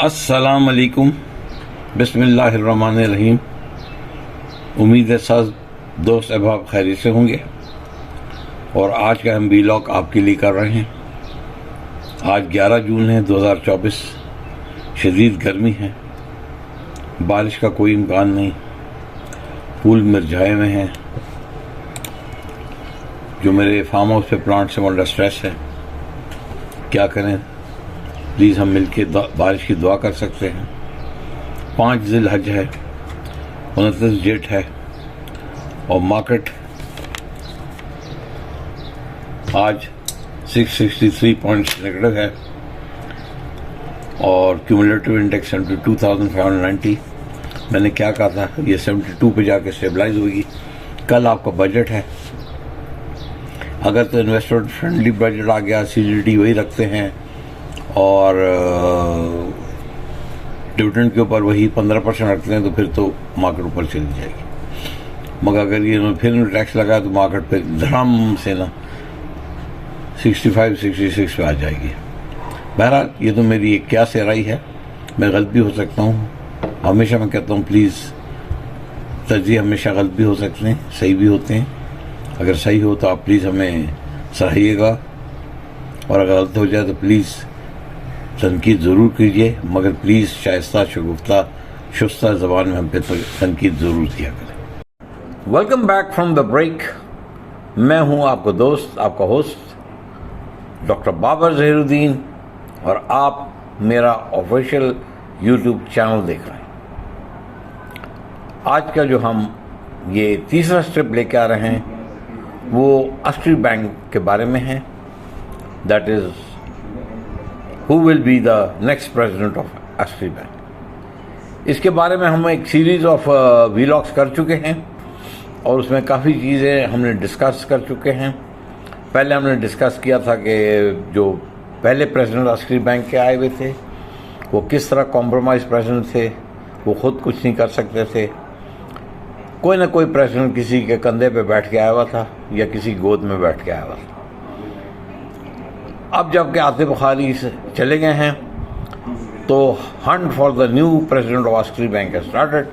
अस्सलाम वालेकुम, बिस्मिल्लाहिर्रहमानिर्रहीम। उम्मीद है सब दोस्त अहबाब खैरियत से होंगे और आज का हम व्लॉग आपके लिए कर रहे हैं। आज 11 जून है 2024। शदीद गर्मी है, बारिश का कोई इम्कान नहीं। फूल मुरझाए में हैं। जो मेरे फार्म हाउस पे प्लांट से बड़ा स्ट्रेस है, क्या करें। प्लीज़ हम मिलके बारिश की दुआ कर सकते हैं। 5 ज़िलहज है, 29 जेठ है और मार्केट आज 663 पॉइंट्स नेगेटिव है और क्यूमुलेटिव इंडेक्स 72,590। मैंने क्या कहा था, ये 72 पे जाके स्टेबलाइज होगी। कल आपका बजट है, अगर तो इन्वेस्टर फ्रेंडली बजट आ गया, CGD वही रखते हैं और डिविडेंड के ऊपर वही 15% रखते हैं, तो फिर तो मार्केट ऊपर चली जाएगी। मगर अगर ये फिर टैक्स लगाया तो मार्केट पे धड़ाम से ना 65-66 पे आ जाएगी। बहरहाल ये तो मेरी एक क्या से राय है, मैं गलत भी हो सकता हूँ। हमेशा मैं कहता हूँ प्लीज़, तरजीह हमेशा गलत भी हो सकते हैं, सही भी होते हैं। अगर सही हो तो आप प्लीज़ हमें सराहिएगा और अगर गलत हो जाए तो प्लीज़ तनकीद ज़रूर कीजिए, मगर प्लीज़ शाइस्ता शगुफ्ता शुस्ता ज़बान में हम पे तनकीद ज़रूर किया करें। Welcome back from the break. मैं हूँ आपका दोस्त, आपका होस्ट डॉक्टर बाबर ज़हीरुद्दीन और आप मेरा ऑफिशियल यूट्यूब चैनल देख रहे हैं। आज का जो हम ये तीसरा स्टेप लेके आ रहे हैं वो अस्ट्री बैंक के बारे में है। That is who will be the next president of Askari bank. इसके बारे में हम एक सीरीज़ ऑफ व्लॉग्स कर चुके हैं और उसमें काफ़ी चीज़ें हमने डिस्कस कर चुके हैं। पहले हमने डिस्कस किया था कि जो पहले प्रेसिडेंट अस्ट्री बैंक के आए हुए थे वो किस तरह कॉम्प्रोमाइज़ प्रेसिडेंट थे, वो ख़ुद कुछ नहीं कर सकते थे। कोई ना कोई प्रेसिडेंट किसी के कंधे पे बैठ के आया हुआ था या किसी गोद में बैठ के आया हुआ था। अब जबकि आतिफ बुखारी चले गए हैं तो hunt for the new president of Askari bank started.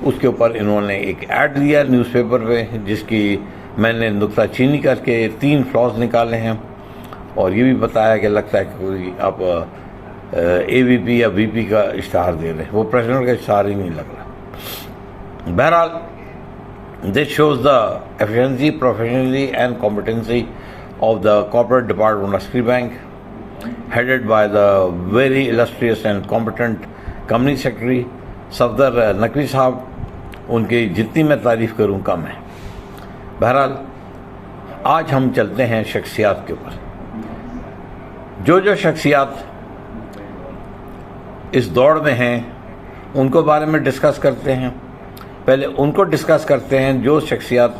उसके ऊपर इन्होंने एक ऐड दिया न्यूज़पेपर पे, जिसकी मैंने नुक्ताचीनी करके 3 फ्लॉज निकाले हैं और ये भी बताया कि लगता है कि कोई अब AVP या VP का इश्तहार दे रहे हैं, वो प्रेसिडेंट का इश्तहार ही नहीं लग रहा। बहरहाल this shows the efficiency, professionalism and competency of the corporate department of Asri Bank, headed by the very illustrious and competent company secretary Safdar Naqvi साहब। उनकी जितनी मैं तारीफ़ करूं कम है। बहरहाल आज हम चलते हैं शख्सियात के ऊपर। जो शख्सियात इस दौड़ में हैं उनको बारे में डिस्कस करते हैं। पहले उनको डिस्कस करते हैं जो शख्सियात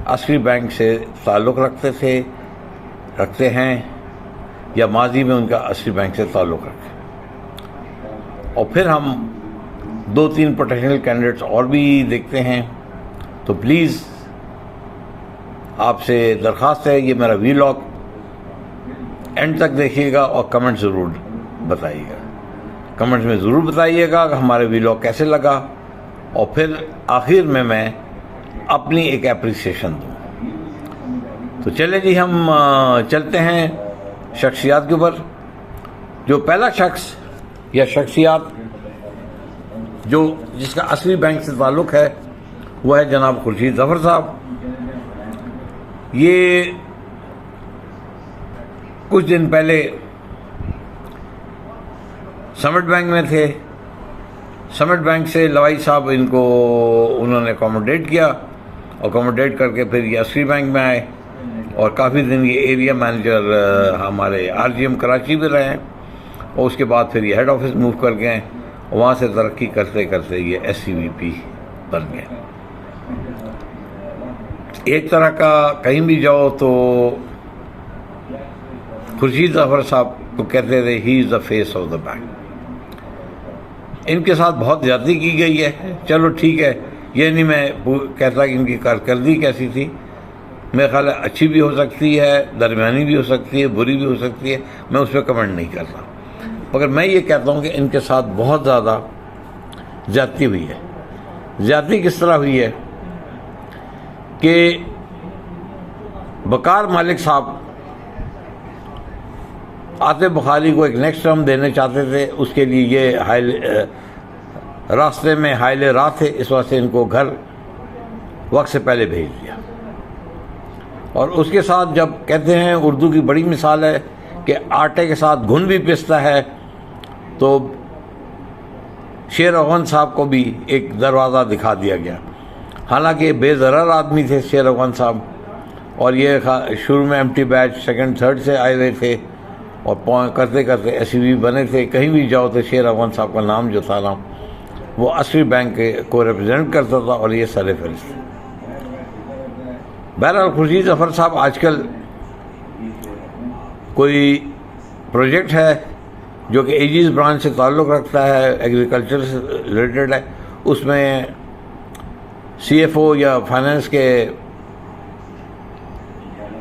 अस्ट्री बैंक से ताल्लुक़ रखते हैं या माजी में उनका अस्ट्री बैंक से ताल्लुक़ रखते, और फिर हम 2-3 पोटेंशियल कैंडिडेट्स और भी देखते हैं। तो प्लीज़ आपसे दरख्वास्त है, ये मेरा व्लॉग एंड तक देखिएगा और कमेंट ज़रूर बताइएगा। कमेंट्स में ज़रूर बताइएगा कि हमारे व्लॉग कैसे लगा और फिर आखिर में मैं अपनी एक एप्रिसिएशन दूँ। तो चले जी, हम चलते हैं शख्सियात के ऊपर। जो पहला शख्स या शख्सियात जिसका अस्ट्री बैंक से ताल्लुक़ है वह है जनाब खुर्शीद ज़फ़र साहब। ये कुछ दिन पहले समिट बैंक में थे। समिट बैंक से लवाई साहब उन्होंने अकोमोडेट किया, अकोमोडेट करके फिर ये अस्ट्री बैंक में आए और काफ़ी दिन ये एरिया मैनेजर हमारे RGM कराची में रहे और उसके बाद फिर ये हेड ऑफिस मूव कर गए और वहाँ से तरक्की करते करते ये SCVP बन गए। एक तरह का कहीं भी जाओ तो खुर्शीद ज़फ़र साहब को कहते थे he is the face of the bank. इनके साथ बहुत ज़्यादती की गई है, चलो ठीक है, ये नहीं मैं कहता कि इनकी कारकर्दगी कैसी थी। मेरा ख्याल है अच्छी भी हो सकती है, दरमियानी भी हो सकती है, बुरी भी हो सकती है, मैं उस पर कमेंट नहीं करता। मगर मैं ये कहता हूँ कि इनके साथ बहुत ज़्यादा ज़्यादती हुई है। ज़्यादती किस तरह हुई है कि वकार मालिक साहब आतिफ बुखारी को एक नेक्स्ट टर्म देने चाहते थे, उसके लिए ये रास्ते में हाइले रात थे, इस वजह से इनको घर वक्त से पहले भेज दिया। और उसके साथ जब कहते हैं उर्दू की बड़ी मिसाल है कि आटे के साथ घुन भी पिसता है, तो शेर अफगान साहब को भी एक दरवाज़ा दिखा दिया गया। हालांकि बेज़रर आदमी थे शेर अफगान साहब, और ये शुरू में एम्प्टी बैच सेकंड थर्ड से आए हुए थे और करते करते एसईबी बने थे। कहीं भी जाओ तो शेर अफगान साहब का नाम जो था ना वो असली बैंक को रिप्रेजेंट करता था, और ये सर फहरिस्त। बहरहाल खुर्शीद ज़फ़र साहब आजकल कोई प्रोजेक्ट है जो कि एजीज ब्रांच से ताल्लुक़ रखता है, एग्रीकल्चर से रिलेटेड है, उसमें सीएफओ या फाइनेंस के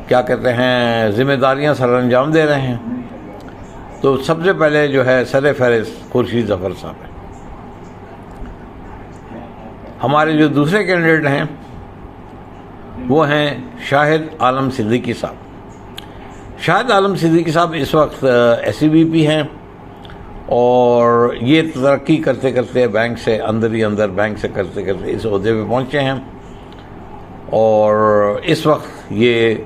क्या कहते हैं जिम्मेदारियां सर अंजाम दे रहे हैं। तो सबसे पहले जो है सर फहरिस्त खुर्शीद ज़फ़र साहब है। हमारे जो दूसरे कैंडिडेट हैं वो हैं शाहिद आलम सिद्दीकी साहब। शाहिद आलम सिद्दीकी साहब इस वक्त एसईबीपी हैं और ये तरक्की करते करते बैंक से अंदर ही अंदर बैंक से करते करते इस ओहदे पे पहुँचे हैं, और इस वक्त ये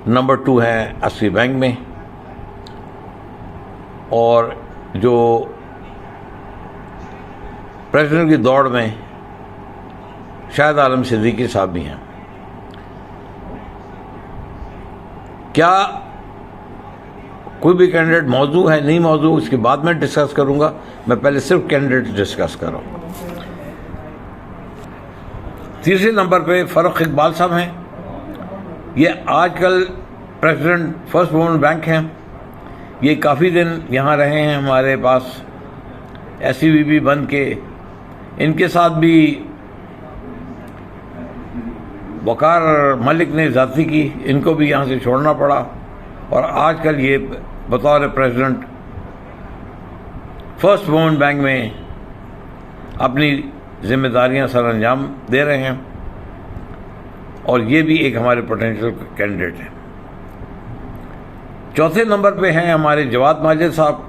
नंबर 2 हैं असली बैंक में। और जो प्रेसिडेंट की दौड़ में शाहिद आलम सिद्दीकी साहब भी हैं। क्या कोई भी कैंडिडेट मौजू है नहीं मौजू इसके बाद में डिस्कस करूंगा, मैं पहले सिर्फ कैंडिडेट डिस्कस कर रहा हूं। तीसरे नंबर पे फ़ारूक इकबाल साहब हैं। ये आजकल प्रेसिडेंट फर्स्ट वुमेन बैंक हैं। ये काफ़ी दिन यहाँ रहे हैं हमारे पास एसईबीपी बन के। इनके साथ भी वकार मलिक ने ज़्यादती की, इनको भी यहाँ से छोड़ना पड़ा, और आजकल ये बतौर प्रेसिडेंट फर्स्ट वुमेन बैंक में अपनी जिम्मेदारियां सर अंजाम दे रहे हैं, और ये भी एक हमारे पोटेंशियल कैंडिडेट हैं। चौथे नंबर पे हैं हमारे जवाद माजिद साहब।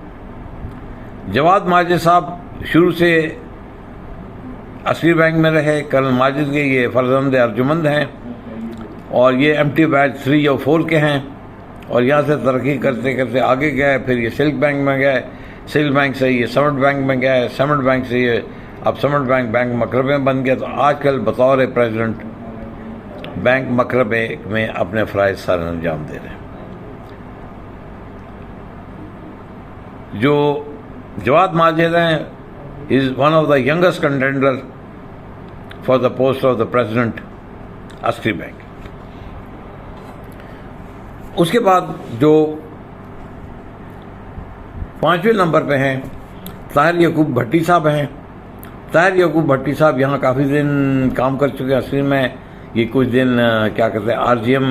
जवाद माजिद साहब शुरू से असली बैंक में रहे। कर्नल माजिद के ये फर्जंद अर्जुमंद हैं, और ये एम्प्टी बैच 3 और 4 के हैं, और यहाँ से तरक्की करते करते आगे गए। फिर ये सिल्क बैंक में गए, सिल्क बैंक से ये समट बैंक में गए, समट बैंक से ये अब समट बैंक मकरबे में बन गया। तो आजकल बतौर प्रेसिडेंट बैंक मकरबे में अपने फ़राइज़ सर अंजाम दे रहे हैं। जो जवाद माजिद हैं is one of the youngest contender for the post of the president असली बैंक। उसके बाद जो 5वें नंबर पे हैं ताहिर यकूब भट्टी साहब हैं। ताहिर यकूब भट्टी साहब यहाँ काफ़ी दिन काम कर चुके हैं। असली में ये कुछ दिन क्या कहते हैं आरजीएम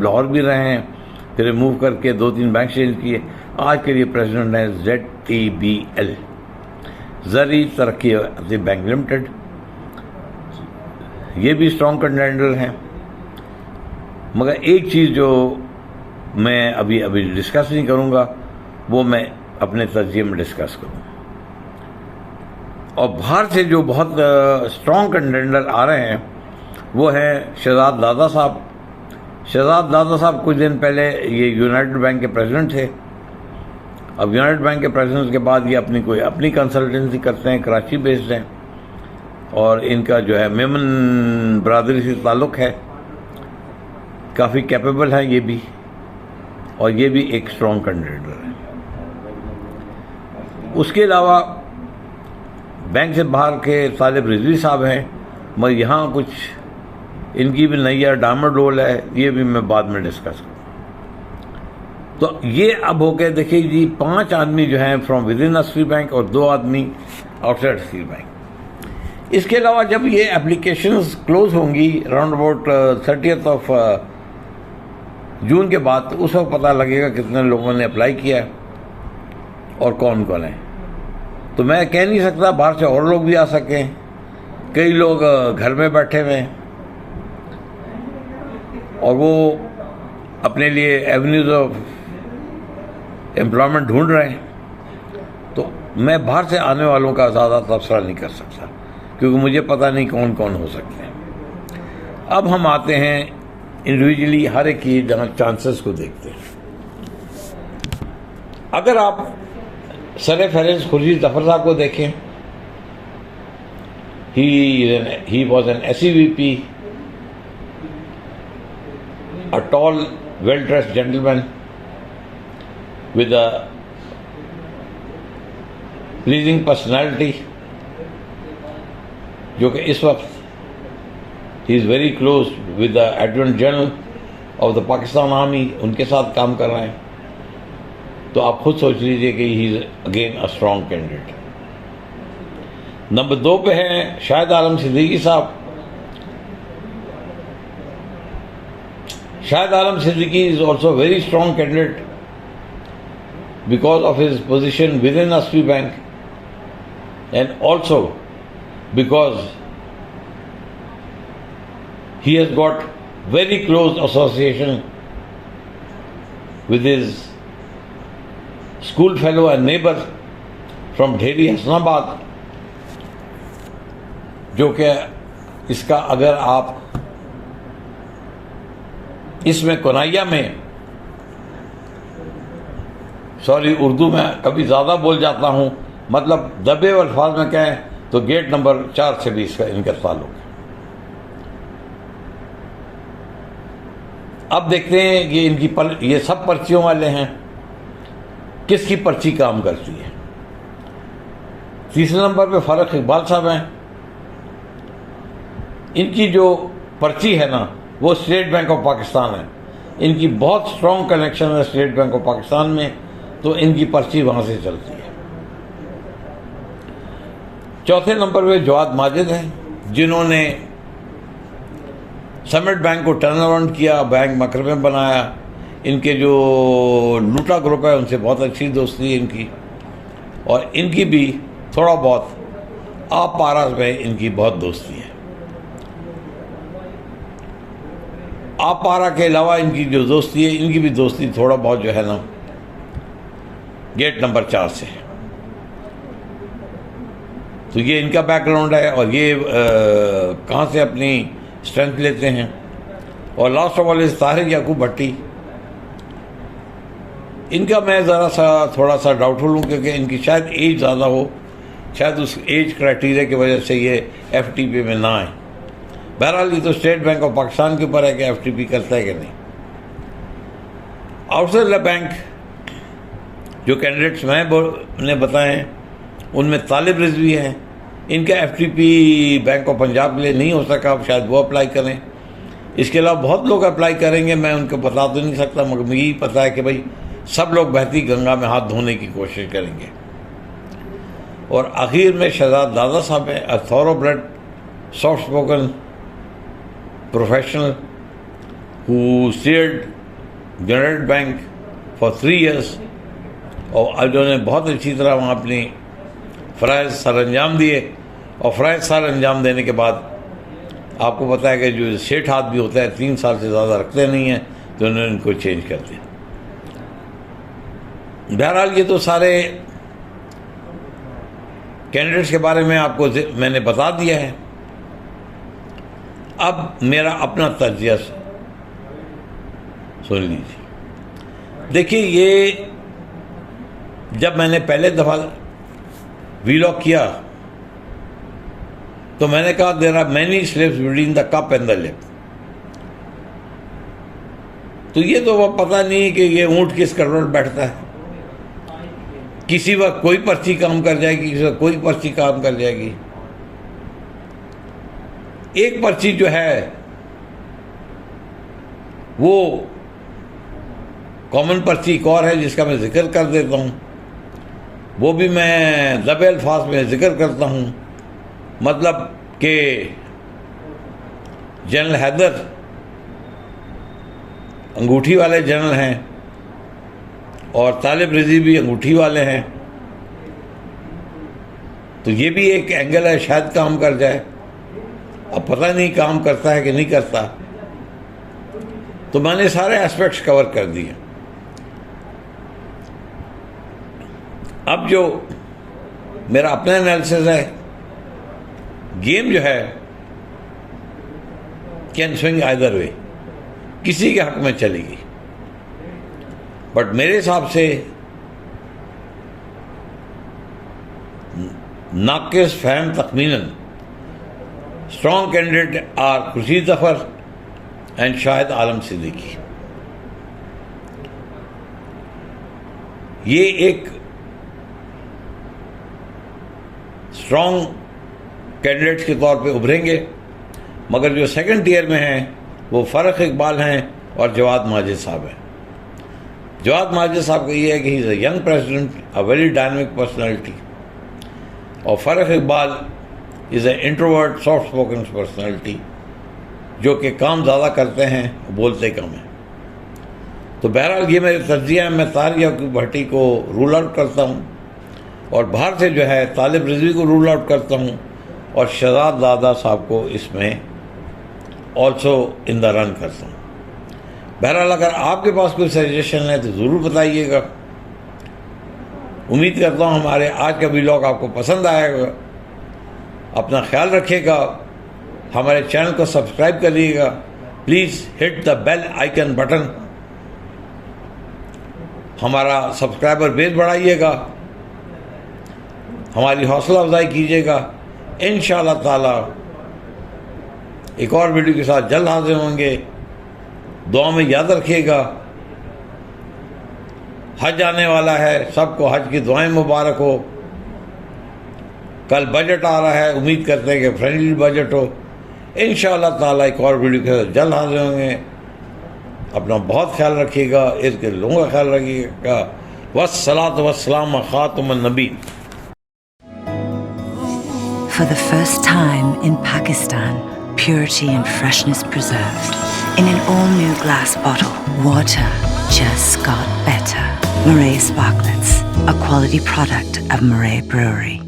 लाहौर भी रहे हैं, फिर मूव करके 2-3 बैंक चेंज किए। आज के लिए प्रेसिडेंट है ZTBL, ज़री तरक्की बैंक लिमिटेड। ये भी स्ट्रॉन्ग कंटेंडर हैं। मगर एक चीज़ जो मैं अभी डिस्कस नहीं करूँगा वो मैं अपने तर्जीह में डिस्कस करूँ। और बाहर से जो बहुत स्ट्रॉन्ग कंटेंडर आ रहे हैं वो है शहजाद दादा साहब। शहजाद दादा साहब कुछ दिन पहले ये यूनाइटेड बैंक के प्रेसिडेंट थे। अब यूनाइटेड बैंक के प्रेसिडेंट के बाद ये अपनी कंसल्टेंसी करते हैं, कराची बेस्ड हैं, और इनका जो है मेमन बरादरी से ताल्लुक़ है। काफ़ी कैपेबल है ये भी, और ये भी एक स्ट्रॉन्ग कैंडिडेट है। उसके अलावा बैंक से बाहर के तालिब रिजवी साहब हैं, मगर यहाँ कुछ इनकी भी नैया डामर डोल है, ये भी मैं बाद में डिस्कस करूँ। तो ये अब हो गए देखिए जी 5 आदमी जो हैं फ्रॉम विद इन असली बैंक और 2 आदमी आउटसाइड असली बैंक। इसके अलावा जब ये एप्लीकेशंस क्लोज होंगी अराउंड अबाउट 30 जून के बाद, तो उस वक्त पता लगेगा कितने लोगों ने अप्लाई किया है। और कौन कौन है। तो मैं कह नहीं सकता, बाहर से और लोग भी आ सकें, कई लोग घर में बैठे हुए हैं और वो अपने लिए एवेन्यूज ऑफ एम्प्लॉयमेंट ढूंढ रहे हैं। तो मैं बाहर से आने वालों का ज़्यादा तबसरा नहीं कर सकता, क्योंकि मुझे पता नहीं कौन कौन हो सकते हैं। अब हम आते हैं इंडिविजुअली हर एक की चांसेस को देखते हैं। अगर आप सर फहरिस्त खुर्शीद जफर साहब को देखें, he was an SEVP, a tall, well-dressed gentleman with a pleasing personality, जो कि इस वक्त he is very close with the Adjutant General of the Pakistan Army, उनके साथ काम कर रहे हैं। तो आप खुद सोच लीजिए कि he is again a strong candidate। Number 2 पे हैं शाहिद आलम सिद्दीकी साहब। Shahid Alam Siddiqui is also a very strong candidate because of his position within ASFI Bank, and also because he has got very close association with his school fellow and neighbor from Dheri, Hassanabad, जो कि इसका अगर आप इसमें कोनाइया में, sorry Urdu में कभी ज़्यादा बोल जाता हूँ, मतलब दबे अल्फाज में कहें तो गेट नंबर 4 से भी इसका इनका ताल्लुक है। अब देखते हैं कि ये सब पर्चियों वाले हैं, किसकी पर्ची काम करती है। तीसरे नंबर पे फारूक इकबाल साहब हैं। इनकी जो पर्ची है ना, वो स्टेट बैंक ऑफ पाकिस्तान है। इनकी बहुत स्ट्रॉन्ग कनेक्शन है स्टेट बैंक ऑफ पाकिस्तान में, तो इनकी पर्ची वहाँ से चलती है। चौथे नंबर पे जवाद माजिद हैं, जिन्होंने समिट बैंक को टर्न अराउंड किया, बैंक मकर में बनाया। इनके जो लूटा ग्रुप है उनसे बहुत अच्छी दोस्ती है इनकी, और इनकी भी थोड़ा बहुत आप पारा में इनकी बहुत दोस्ती है। आप पारा के अलावा इनकी जो दोस्ती है, इनकी भी दोस्ती थोड़ा बहुत जो है ना गेट नंबर 4 से है। तो ये इनका बैकग्राउंड है, और ये कहाँ से अपनी स्ट्रेंथ लेते हैं। और last of all is Tahir Yaqub Bhatti. इनका मैं ज़रा सा थोड़ा सा डाउटफुल हूँ, क्योंकि इनकी शायद एज ज़्यादा हो, शायद उस एज क्राइटेरिया की वजह से ये FTP में ना आए। बहरहाल ये तो स्टेट बैंक ऑफ पाकिस्तान के ऊपर है कि FTP करता है कि नहीं। आउटसाइड द बैंक जो कैंडिडेट्स मैंने बताए हैं, उनमें तालिब रिजवी हैं। इनका FTP बैंक ऑफ पंजाब के लिए नहीं हो सका, अब शायद वो अप्लाई करें। इसके अलावा बहुत लोग अप्लाई करेंगे, मैं उनको बता तो नहीं सकता, मगर मुझे पता है कि भाई सब लोग बहती गंगा में हाथ धोने की कोशिश करेंगे। और आखिर में शहजाद दादा साहब हैं, a thoroughbred soft spoken professional who steered general bank for 3 years, और जिन्होंने बहुत अच्छी तरह वहाँ अपनी फ़राइज़ सर अंजाम दिए। और फ़राइज़ सर अंजाम देने के बाद आपको पता है कि जो सेठ आदमी होता है 3 साल से ज़्यादा रखते नहीं हैं, तो उन्होंने इनको चेंज कर दिया। बहरहाल ये तो सारे कैंडिडेट्स के बारे में आपको मैंने बता दिया है। अब मेरा अपना तजिया सुन लीजिए। देखिए, ये जब मैंने पहले दफ़ा वीलॉग किया तो मैंने कहा there are many slips between the cup and the lip. तो ये तो वो पता नहीं कि ये ऊँट किस करवट बैठता है। किसी वक्त कोई पर्ची काम कर जाएगी, किसी वक्त कोई पर्ची काम कर जाएगी। एक पर्ची जो है वो कॉमन पर्ची एक और है जिसका मैं जिक्र कर देता हूँ। वो भी मैं दबे अल्फाज में जिक्र करता हूँ। मतलब कि जनरल हैदर अंगूठी वाले जनरल हैं और तालिब रिजी भी अंगूठी वाले हैं। तो ये भी एक एंगल है, शायद काम कर जाए। अब पता नहीं काम करता है कि नहीं करता। तो मैंने सारे एस्पेक्ट्स कवर कर दिए। अब जो मेरा अपना एनालिसिस है, गेम जो है कैन स्विंग आइदर वे, किसी के हक में चलेगी। बट मेरे हिसाब से नाकिस फहम तखमीनन strong candidate are Khurshid Zafar and Shahid Alam Siddiqui. ये एक स्ट्रॉन्ग कैंडिडेट्स के तौर पे उभरेंगे, मगर जो सेकंड टियर में हैं वो फ़ारूक इकबाल हैं और जवाद माजिद साहब हैं। जवाद माजिद साहब का ये है कि he is a young president, a very dynamic personality, और Farooq Iqbal is a introvert soft spoken personality जो कि काम ज़्यादा करते हैं, बोलते कम हैं। तो बहरहाल ये मेरे तज्जिया है। मैं तारिया भट्टी को रूल आउट करता हूँ और बाहर से जो है तालिब रिजवी को रूल आउट करता हूँ और शहजाद दादा साहब को इसमें ऑल्सो इन द रन करता हूँ। बहरहाल अगर आपके पास कोई सजेशन है तो ज़रूर बताइएगा। उम्मीद करता हूँ हमारे आज का व्लॉग आपको पसंद आएगा। अपना ख्याल रखिएगा, हमारे चैनल को सब्सक्राइब करिएगा, please hit the bell icon button, हमारा सब्सक्राइबर बेस बढ़ाइएगा, हमारी हौसला अफजाई कीजिएगा। इंशाअल्लाह ताला एक और वीडियो के साथ जल्द हाजिर होंगे। दुआ में याद रखिएगा, हज आने वाला है, सबको हज की दुआएं मुबारक हो। कल बजट आ रहा है, उम्मीद करते हैं कि फ्रेंडली बजट हो। इंशाअल्लाह ताला एक और वीडियो के साथ जल्द हाजिर होंगे। अपना बहुत ख्याल रखिएगा, इसके लोगों का ख्याल रखिएगा। वस्सलातु वस्सलाम खातमुन नबी। For the first time in Pakistan, purity and freshness preserved. In an all-new glass bottle, water just got better. Murray Sparklets, a quality product of Murray Brewery.